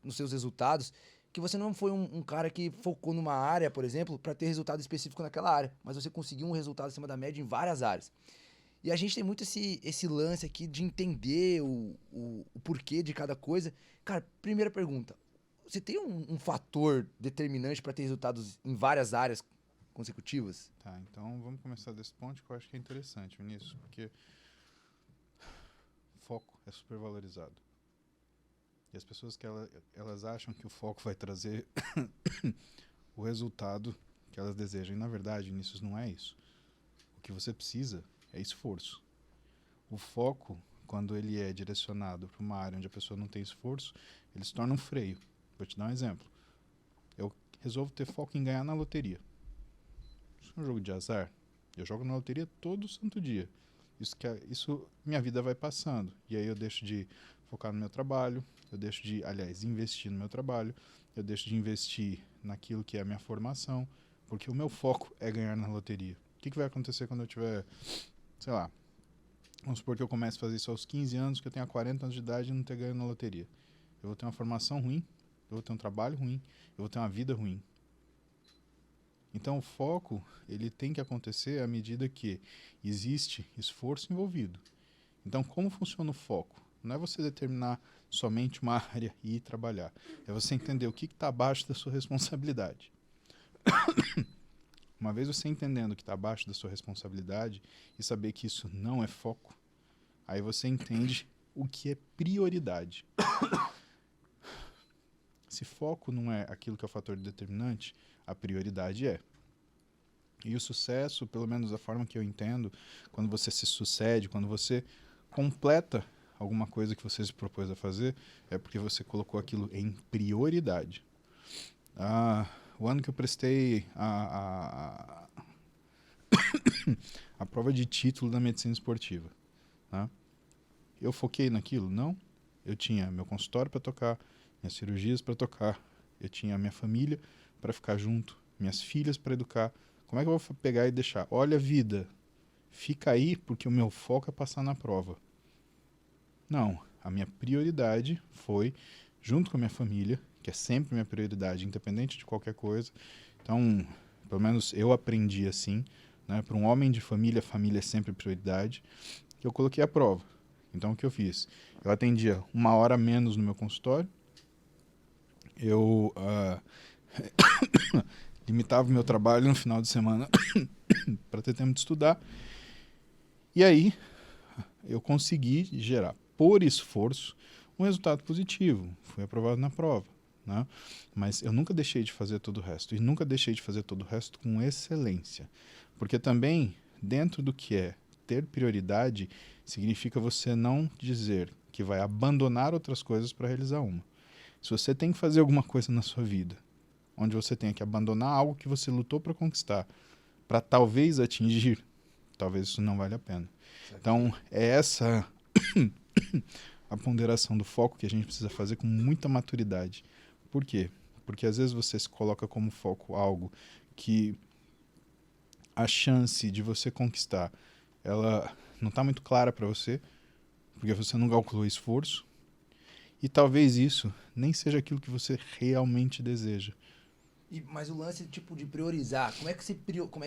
nos seus resultados que você não foi um cara que focou numa área, por exemplo, para ter resultado específico naquela área, mas você conseguiu um resultado acima da média em várias áreas. E a gente tem muito esse lance aqui de entender o porquê de cada coisa. Cara, primeira pergunta. Você tem um fator determinante para ter resultados em várias áreas consecutivas? Tá, então vamos começar desse ponto que eu acho que é interessante, Vinícius, porque foco é supervalorizado. E as pessoas que elas acham que o foco vai trazer o resultado que elas desejam. E na verdade, Vinícius, não é isso. O que você precisa é esforço. O foco, quando ele é direcionado para uma área onde a pessoa não tem esforço, ele se torna um freio. Vou te dar um exemplo. Eu resolvo ter foco em ganhar na loteria. Isso é um jogo de azar. Eu jogo na loteria todo santo dia. Isso minha vida vai passando. E aí eu deixo de focar no meu trabalho, eu deixo de, aliás, investir no meu trabalho, eu deixo de investir naquilo que é a minha formação, porque o meu foco é ganhar na loteria. O que vai acontecer quando eu tiver, sei lá, vamos supor que eu comece a fazer isso aos 15 anos, que eu tenha 40 anos de idade e não ter ganho na loteria. Eu vou ter uma formação ruim, eu vou ter um trabalho ruim, eu vou ter uma vida ruim. Então o foco, ele tem que acontecer à medida que existe esforço envolvido. Então como funciona o foco? Não é você determinar somente uma área e ir trabalhar. É você entender o que está abaixo da sua responsabilidade. Uma vez você entendendo o que está abaixo da sua responsabilidade e saber que isso não é foco, aí você entende o que é prioridade. Se foco não é aquilo que é o fator determinante, a prioridade é. E o sucesso, pelo menos da forma que eu entendo, quando você se sucede, quando você completa alguma coisa que você se propôs a fazer, é porque você colocou aquilo em prioridade. O ano que eu prestei a prova de título da medicina esportiva, tá? Eu foquei naquilo? Não. Eu tinha meu consultório para tocar, minhas cirurgias para tocar, eu tinha minha família para ficar junto, minhas filhas para educar. Como é que eu vou pegar e deixar? Olha, vida, fica aí porque o meu foco é passar na prova. Não, a minha prioridade foi, junto com a minha família, que é sempre minha prioridade, independente de qualquer coisa. Então, pelo menos eu aprendi assim, né? Para um homem de família, a família é sempre prioridade. Eu coloquei a prova. Então, o que eu fiz? Eu atendia 1 hora a menos no meu consultório, eu limitava o meu trabalho no final de semana para ter tempo de estudar. E aí, eu consegui gerar, por esforço, um resultado positivo. Fui aprovado na prova, né? Mas eu nunca deixei de fazer todo o resto. E nunca deixei de fazer todo o resto com excelência. Porque também, dentro do que é ter prioridade, significa você não dizer que vai abandonar outras coisas para realizar uma. Se você tem que fazer alguma coisa na sua vida, onde você tenha que abandonar algo que você lutou para conquistar, para talvez atingir, talvez isso não valha a pena. Então, é essa a ponderação do foco que a gente precisa fazer com muita maturidade. Por quê? Porque às vezes você se coloca como foco algo que a chance de você conquistar, ela não está muito clara para você, porque você não calculou esforço, e talvez isso nem seja aquilo que você realmente deseja. Mas o lance tipo de priorizar, como é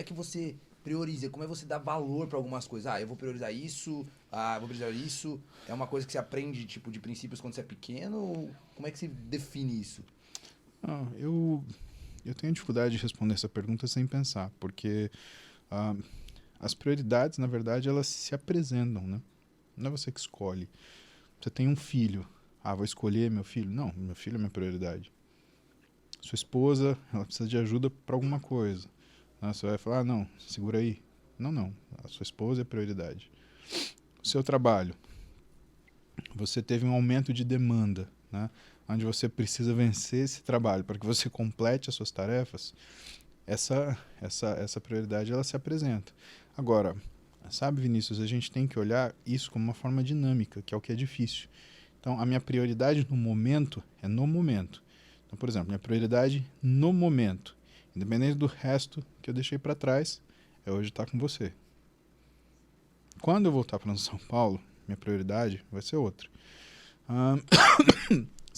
que você prioriza? Como é que você dá valor para algumas coisas? Eu vou priorizar isso, eu vou priorizar isso. É uma coisa que você aprende tipo de princípios quando você é pequeno? Ou como é que você define isso? Eu tenho dificuldade de responder essa pergunta sem pensar, porque ah, as prioridades, na verdade, elas se apresentam, né? Não é você que escolhe. Você tem um filho. Vou escolher meu filho? Não, meu filho é minha prioridade. Sua esposa, ela precisa de ajuda para alguma coisa. Você vai falar, não, segura aí. Não. A sua esposa é prioridade. O seu trabalho. Você teve um aumento de demanda, né? Onde você precisa vencer esse trabalho para que você complete as suas tarefas. Essa prioridade ela se apresenta. Agora, sabe, Vinícius, a gente tem que olhar isso como uma forma dinâmica, que é o que é difícil. Então, a minha prioridade no momento é no momento. Então, por exemplo, minha prioridade no momento, independente do resto que eu deixei para trás, é hoje estar com você. Quando eu voltar para São Paulo, minha prioridade vai ser outra.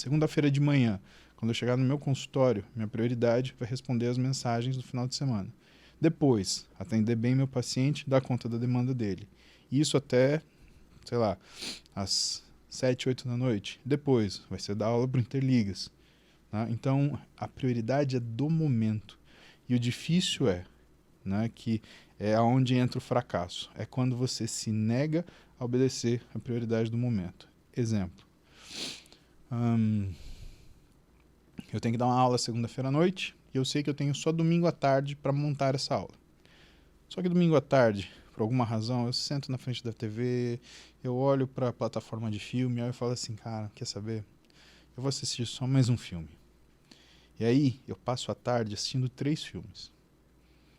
Segunda-feira de manhã, quando eu chegar no meu consultório, minha prioridade vai responder as mensagens do final de semana. Depois, atender bem meu paciente, dar conta da demanda dele. Isso até, sei lá, às 7, 8 da noite. Depois, vai ser dar aula para Interligas. Tá? Então, a prioridade é do momento. E o difícil né, que é onde entra o fracasso. É quando você se nega a obedecer a prioridade do momento. Exemplo. Eu tenho que dar uma aula segunda-feira à noite e eu sei que eu tenho só domingo à tarde para montar essa aula. Só que domingo à tarde, por alguma razão, eu sento na frente da TV, eu olho para a plataforma de filme e eu falo assim, cara, quer saber? Eu vou assistir só mais um filme. E aí eu passo a tarde assistindo 3 filmes.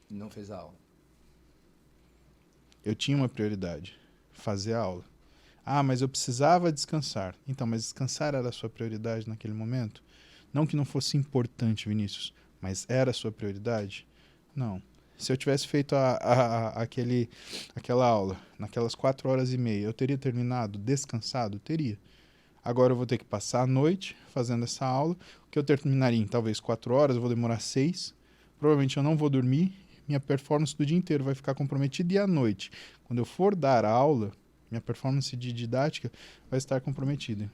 Não fez a aula. Eu tinha uma prioridade, fazer a aula. Ah, mas eu precisava descansar. Então, mas descansar era a sua prioridade naquele momento? Não que não fosse importante, Vinícius, mas era a sua prioridade? Não. Se eu tivesse feito aquela aula naquelas 4 horas e meia, eu teria terminado descansado? Teria. Agora eu vou ter que passar a noite fazendo essa aula, que eu terminaria em talvez 4 horas, eu vou demorar 6. Provavelmente eu não vou dormir, minha performance do dia inteiro vai ficar comprometida e à noite, quando eu for dar a aula, minha performance de didática vai estar comprometida.